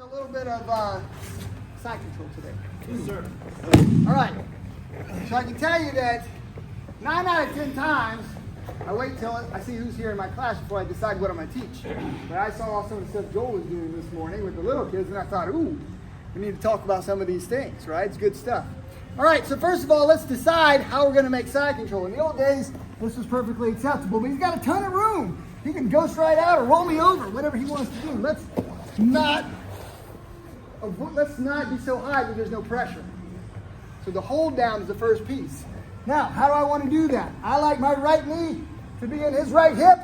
a little bit of side control today. Yes, sir. All right. So I can tell you that 9 out of 10 times, I wait till I see who's here in my class before I decide what I'm going to teach. But I saw some of the stuff Joel was doing this morning with the little kids, and I thought, ooh, we need to talk about some of these things, right? It's good stuff. All right, so first of all, let's decide how we're going to make side control. In the old days, this was perfectly acceptable, but he's got a ton of room. He can ghost right out or roll me over, whatever he wants to do. Let's not be so high that there's no pressure. So the hold down is the first piece. Now, how do I want to do that? I like my right knee to be in his right hip,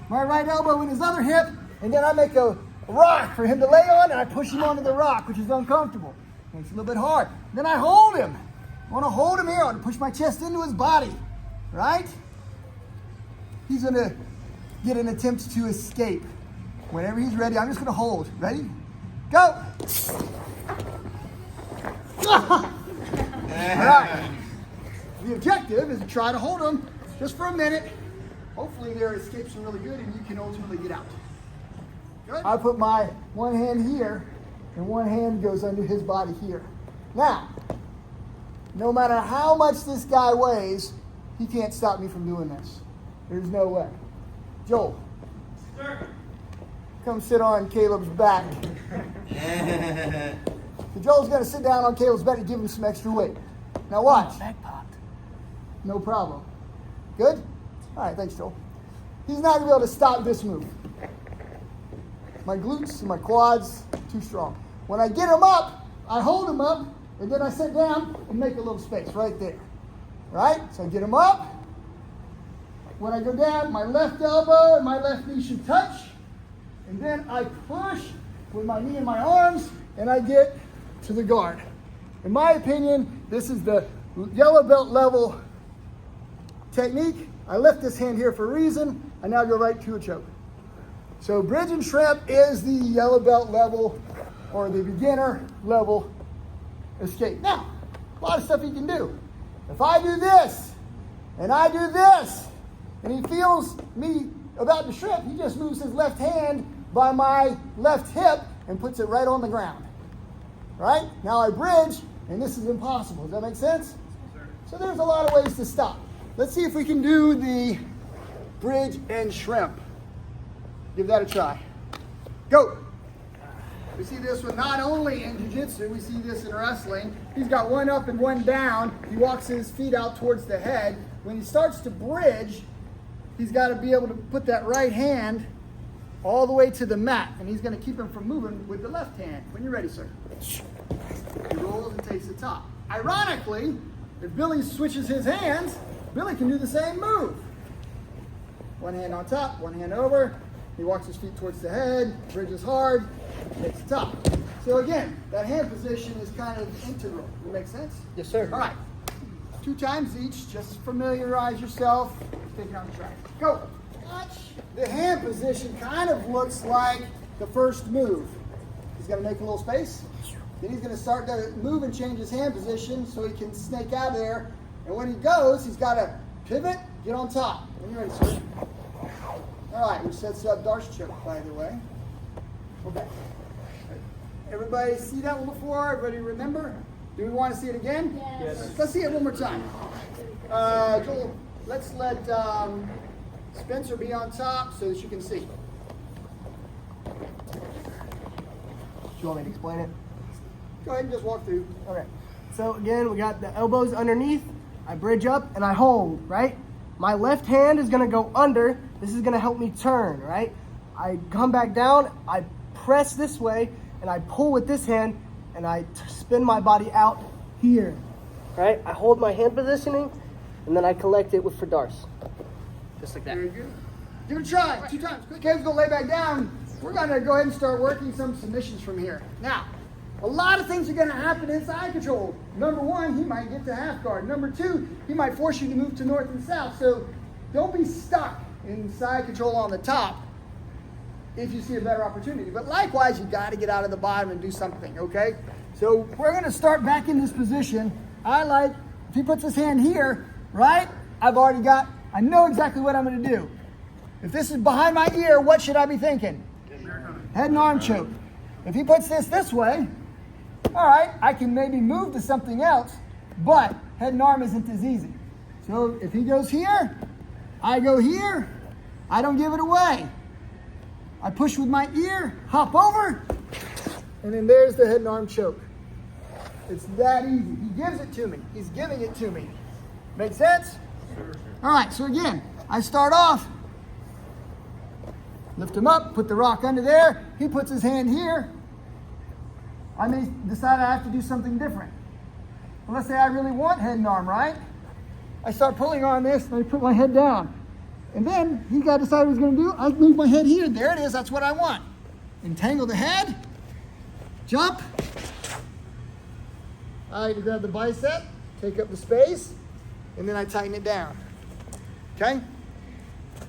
my right elbow in his other hip, and then I make a rock for him to lay on, and I push him onto the rock, which is uncomfortable. Makes it a little bit hard. Then I hold him. I want to hold him here. I want to push my chest into his body, right? He's going to get an attempt to escape. Whenever he's ready, I'm just going to hold. Ready? Go! All right. The objective is to try to hold him just for a minute. Hopefully their escapes are really good and you can ultimately get out. Good? I put my one hand here and one hand goes under his body here. Now, no matter how much this guy weighs, he can't stop me from doing this. There's no way. Joel, Sir. come sit on Caleb's back. So Joel's going to sit down on Caleb's back and give him some extra weight. Now watch. Back popped. No problem. Good? All right, thanks, Joel. He's not going to be able to stop this move. My glutes and my quads, too strong. When I get him up, I hold him up, and then I sit down and make a little space right there. Right? So I get him up. When I go down, my left elbow and my left knee should touch. And then I push with my knee and my arms, and I get to the guard. In my opinion, this is the yellow belt level technique. I left this hand here for a reason. I now go right to a choke. So bridge and shrimp is the yellow belt level or the beginner level escape. Now, a lot of stuff he can do. If I do this and I do this and he feels me about to shrimp, he just moves his left hand by my left hip and puts it right on the ground. Right? Now I bridge and this is impossible. Does that make sense? So there's a lot of ways to stop. Let's see if we can do the bridge and shrimp. Give that a try. Go. We see this one not only in Jiu-Jitsu, we see this in wrestling. He's got one up and one down. He walks his feet out towards the head. When he starts to bridge, he's got to be able to put that right hand all the way to the mat, and he's going to keep him from moving with the left hand. When you're ready, sir. He rolls and takes the top. Ironically, if Billy switches his hands, Billy can do the same move. One hand on top, one hand over. He walks his feet towards the head, bridges hard, takes the top. So again, that hand position is kind of integral. Does that make sense? Yes, sir. All right. 2 times each. Just familiarize yourself. Take it on the track. Go. Watch. The hand position kind of looks like the first move. He's going to make a little space. Then he's going to start to move and change his hand position so he can snake out of there. And when he goes, he's got to pivot, get on top. When you're ready, sir. All right, which sets up Darce choke, by the way. Okay. Everybody see that one before? Everybody remember? Do we want to see it again? Yes. Let's see it one more time. Joel, let's let Spencer be on top so that you can see. Do you want me to explain it? Go ahead and just walk through. Okay. So again, we got the elbows underneath. I bridge up and I hold, right? My left hand is going to go under. This is going to help me turn, right? I come back down, I press this way, and I pull with this hand, and I spin my body out here, right? I hold my hand positioning, and then I collect it with for Darce. Just like that. Very good. Give it a try. 2 times. Quick, Caleb's going to lay back down. We're going to go ahead and start working some submissions from here. Now, a lot of things are going to happen in side control. Number 1, he might get to half guard. Number 2, he might force you to move to north and south. So don't be stuck in side control on the top if you see a better opportunity. But likewise, you got to get out of the bottom and do something, okay? So we're going to start back in this position. If he puts his hand here, right? I know exactly what I'm going to do. If this is behind my ear, what should I be thinking? Head and arm choke. If he puts this way, all right, I can maybe move to something else, but head and arm isn't as easy. So if he goes here, I go here, I don't give it away. I push with my ear, hop over, and then there's the head and arm choke. It's that easy. He gives it to me. He's giving it to me. Make sense? Sure. All right, so again, I start off, lift him up, put the rock under there. He puts his hand here. I may decide I have to do something different. But let's say I really want head and arm, right? I start pulling on this, and I put my head down. And then he got to decide what he's going to do. I move my head here. There it is. That's what I want. Entangle the head. Jump. I grab the bicep, take up the space, and then I tighten it down. Okay?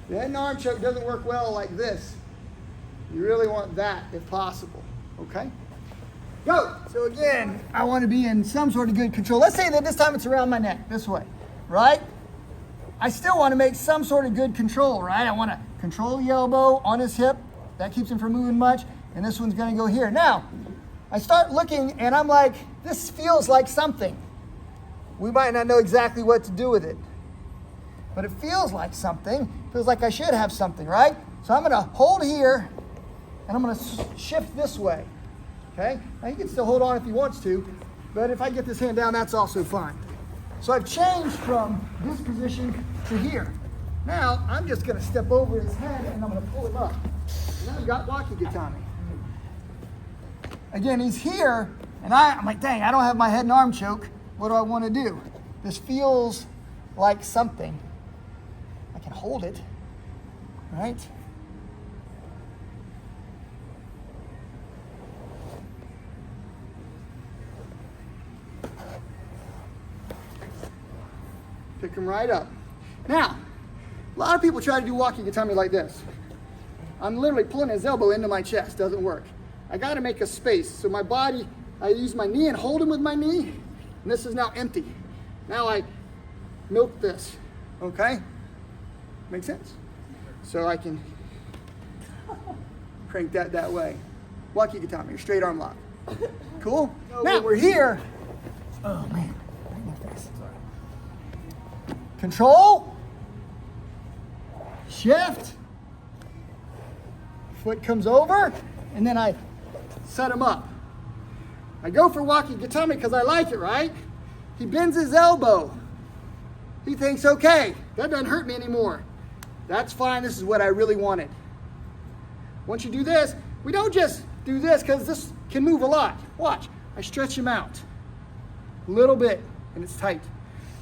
The head and arm choke doesn't work well like this. You really want that if possible. Okay? Go! So again, I want to be in some sort of good control. Let's say that this time it's around my neck, this way, right? I still want to make some sort of good control, right? I want to control the elbow on his hip. That keeps him from moving much. And this one's going to go here. Now, I start looking and I'm like, this feels like something. We might not know exactly what to do with it, but it feels like something. Feels like I should have something, right? So I'm going to hold here and I'm going to shift this way. Okay? Now he can still hold on if he wants to, but if I get this hand down, that's also fine. So I've changed from this position to here. Now I'm just going to step over his head and I'm going to pull him up. And now I've got Waki Gatame. Again, he's here, and I'm like, dang, I don't have my head and arm choke. What do I want to do? This feels like something. I can hold it, right? Pick him right up. Now, a lot of people try to do Waki Gatame like this. I'm literally pulling his elbow into my chest. Doesn't work. I got to make a space. So my body, I use my knee and hold him with my knee. And this is now empty. Now I milk this. Okay? Make sense? So I can crank that way. Waki Gatame, your straight arm lock. Cool? Now we're here. Oh man. Right in my face. Control. Shift. Foot comes over. And then I set him up. I go for Waki Gatame because I like it, right? He bends his elbow. He thinks, okay, that doesn't hurt me anymore. That's fine. This is what I really wanted. Once you do this, we don't just do this because this can move a lot. Watch. I stretch him out a little bit and it's tight.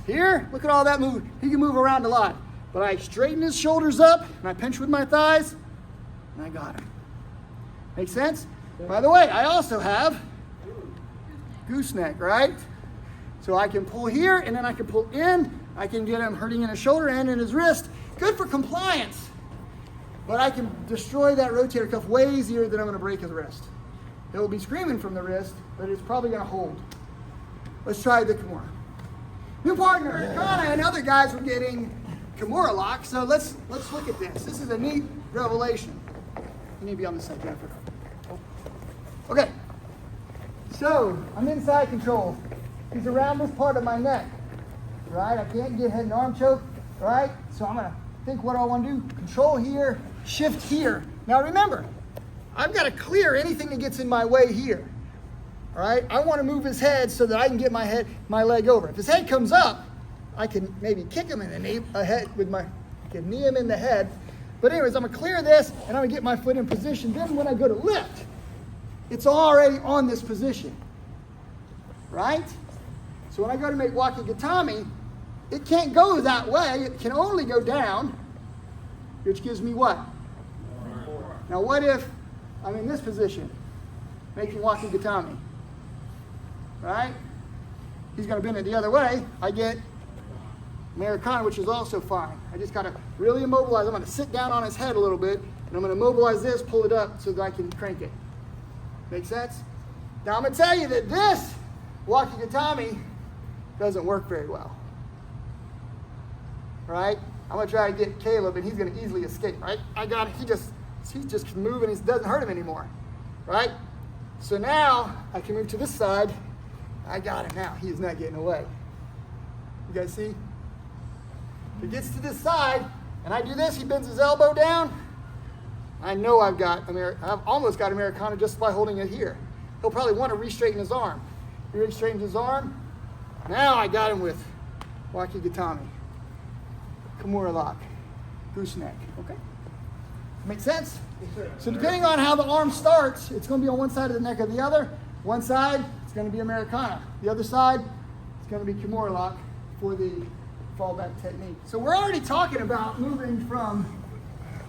Here, look at all that move. He can move around a lot. But I straighten his shoulders up and I pinch with my thighs and I got him. Make sense? By the way, I also have gooseneck, right? So I can pull here and then I can pull in. I can get him hurting in his shoulder and in his wrist. Good for compliance. But I can destroy that rotator cuff way easier than I'm going to break his wrist. It will be screaming from the wrist, but it's probably going to hold. Let's try the Kimura. New partner, Conway and other guys were getting Kimura lock, so let's look at this. This is a neat revelation. You need to be on this side, Jennifer. Okay, so I'm inside control. He's around this part of my neck, right? I can't get head and arm choke, right? So I'm gonna think, what do I want to do? Control here, shift here. Now remember, I've got to clear anything that gets in my way here. All right, I want to move his head so that I can get my leg over. If his head comes up, I can maybe kick him in the knee, can knee him in the head. But anyways, I'm gonna clear this and I'm gonna get my foot in position. Then when I go to lift, it's already on this position, right? So when I go to make Waki Gatame, it can't go that way. It can only go down, which gives me what? Now what if I'm in this position, making Waki Gatame, right? He's gonna bend it the other way. I get Americana, which is also fine. I just gotta really immobilize. I'm gonna sit down on his head a little bit, and I'm gonna mobilize this, pull it up so that I can crank it. Make sense? Now I'm gonna tell you that this Waki Gatame doesn't work very well. Right? I'm gonna try to get Caleb, and he's gonna easily escape. Right? I got it. He's just moving. It doesn't hurt him anymore. Right? So now I can move to this side. I got him now. He is not getting away. You guys see? If he gets to this side and I do this, he bends his elbow down. I know I've almost got Americana just by holding it here. He'll probably want to re-straighten his arm. He re-straightens his arm. Now I got him with Waki Gatame, Kimura lock, gooseneck. Okay? Make sense? Yes, sir. So depending on how the arm starts, it's going to be on one side of the neck or the other. One side, it's going to be Americana. The other side, it's going to be Kimura lock for the fallback technique. So we're already talking about moving from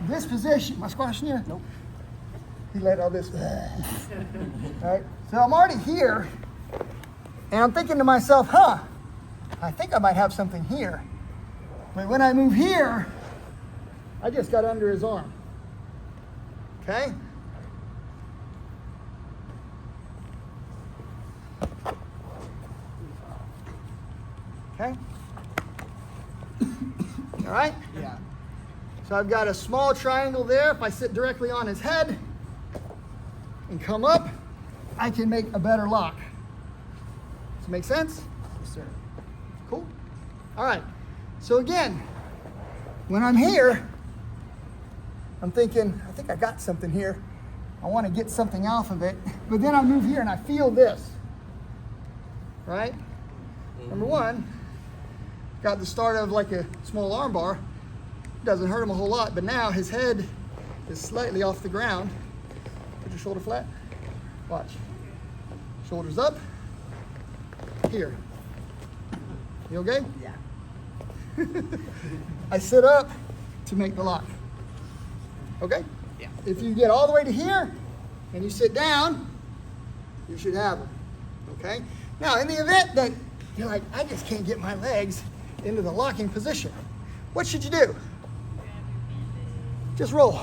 this position. Am I squashing you? Nope. He let all this. All right. So I'm already here, and I'm thinking to myself, I think I might have something here. But when I move here, I just got under his arm. Okay? Okay? All right? Yeah. So I've got a small triangle there. If I sit directly on his head and come up, I can make a better lock. Does it make sense? Yes, sir. Cool. All right. So again, when I'm here, I'm thinking, I think I got something here. I want to get something off of it. But then I move here and I feel this. Right? Number one, got the start of like a small armbar. Doesn't hurt him a whole lot, but now his head is slightly off the ground. Put your shoulder flat. Watch. Shoulders up. Here. You okay? Yeah. I sit up to make the lock. Okay? Yeah. If you get all the way to here and you sit down, you should have them. Okay? Now, in the event that you're like, I just can't get my legs into the locking position, what should you do? Just roll.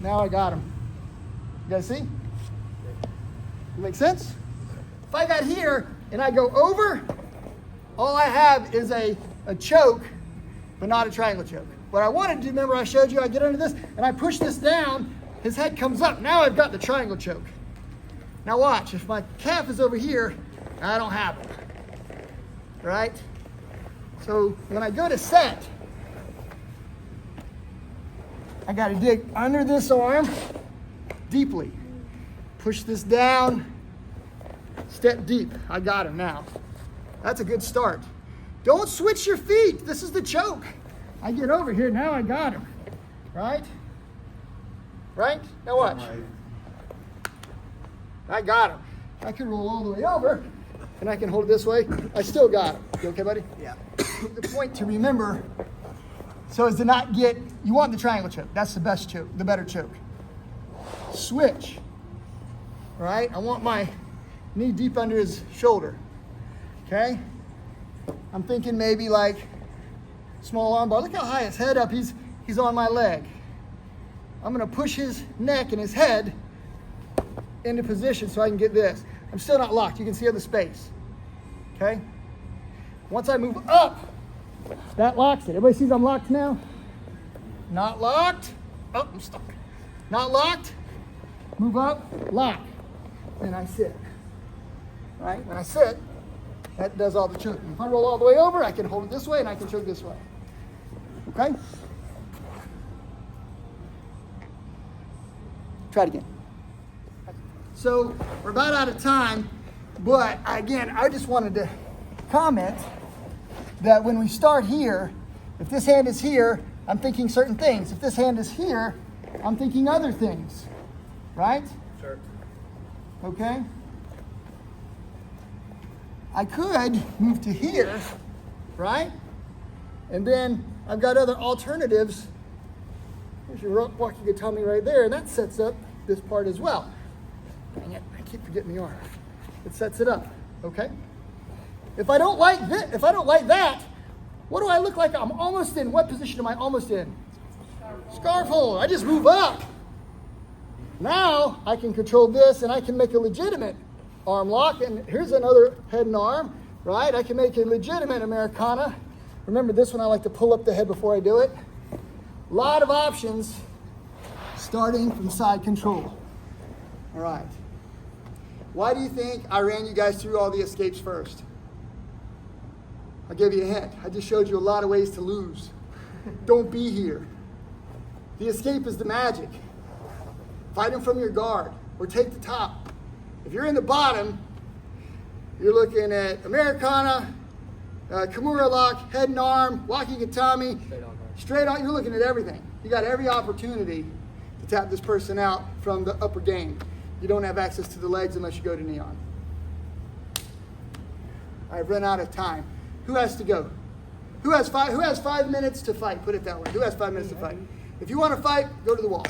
Now I got him. You guys see? Make sense? If I got here and I go over, all I have is a choke, but not a triangle choke. What I wanted to do, remember I showed you, I get under this and I push this down, his head comes up. Now I've got the triangle choke. Now watch, if my calf is over here, I don't have it. Right? So when I go to set, I got to dig under this arm deeply. Push this down, step deep. I got him now. That's a good start. Don't switch your feet. This is the choke. I get over here, now I got him. Right? Right? Now watch. I got him. I can roll all the way over, and I can hold it this way. I still got him. You okay, buddy? Yeah. The point to remember, so as to not get, you want the triangle choke. That's the best choke, the better choke. Switch. Right? I want my knee deep under his shoulder. Okay? I'm thinking maybe like small arm bar. Look how high his head up. He's on my leg. I'm going to push his neck and his head into position so I can get this. I'm still not locked. You can see the space. Okay? Once I move up, that locks it. Everybody sees I'm locked now? Not locked. Oh, I'm stuck. Not locked. Move up, lock. And I sit. Right? When I sit, that does all the choking. If I roll all the way over, I can hold it this way and I can choke this way. Okay? Try it again. So we're about out of time, but again, I just wanted to comment that when we start here, if this hand is here, I'm thinking certain things. If this hand is here, I'm thinking other things. Right? Sure. Okay? I could move to here, right? And then I've got other alternatives. There's your Waki Gatame right there, and that sets up this part as well. Dang it, I keep forgetting the arm. It sets it up, okay? If I don't like this, if I don't like that, what do I look like? I'm almost in. What position am I almost in? Scarf hold. I just move up. Now I can control this and I can make a legitimate arm lock. And here's another head and arm, right? I can make a legitimate Americana. Remember this one, I like to pull up the head before I do it. A lot of options starting from side control. All right. Why do you think I ran you guys through all the escapes first? I'll give you a hint. I just showed you a lot of ways to lose. Don't be here. The escape is the magic. Fight him from your guard or take the top. If you're in the bottom, you're looking at Americana, Kimura lock, head and arm, Waki Gatame, straight on. You're looking at everything. You got every opportunity to tap this person out from the upper game. You don't have access to the legs unless you go to neon. I've run out of time. Who has to go? Who has 5 minutes to fight? Put it that way. Who has 5 minutes to fight? If you want to fight, go to the wall.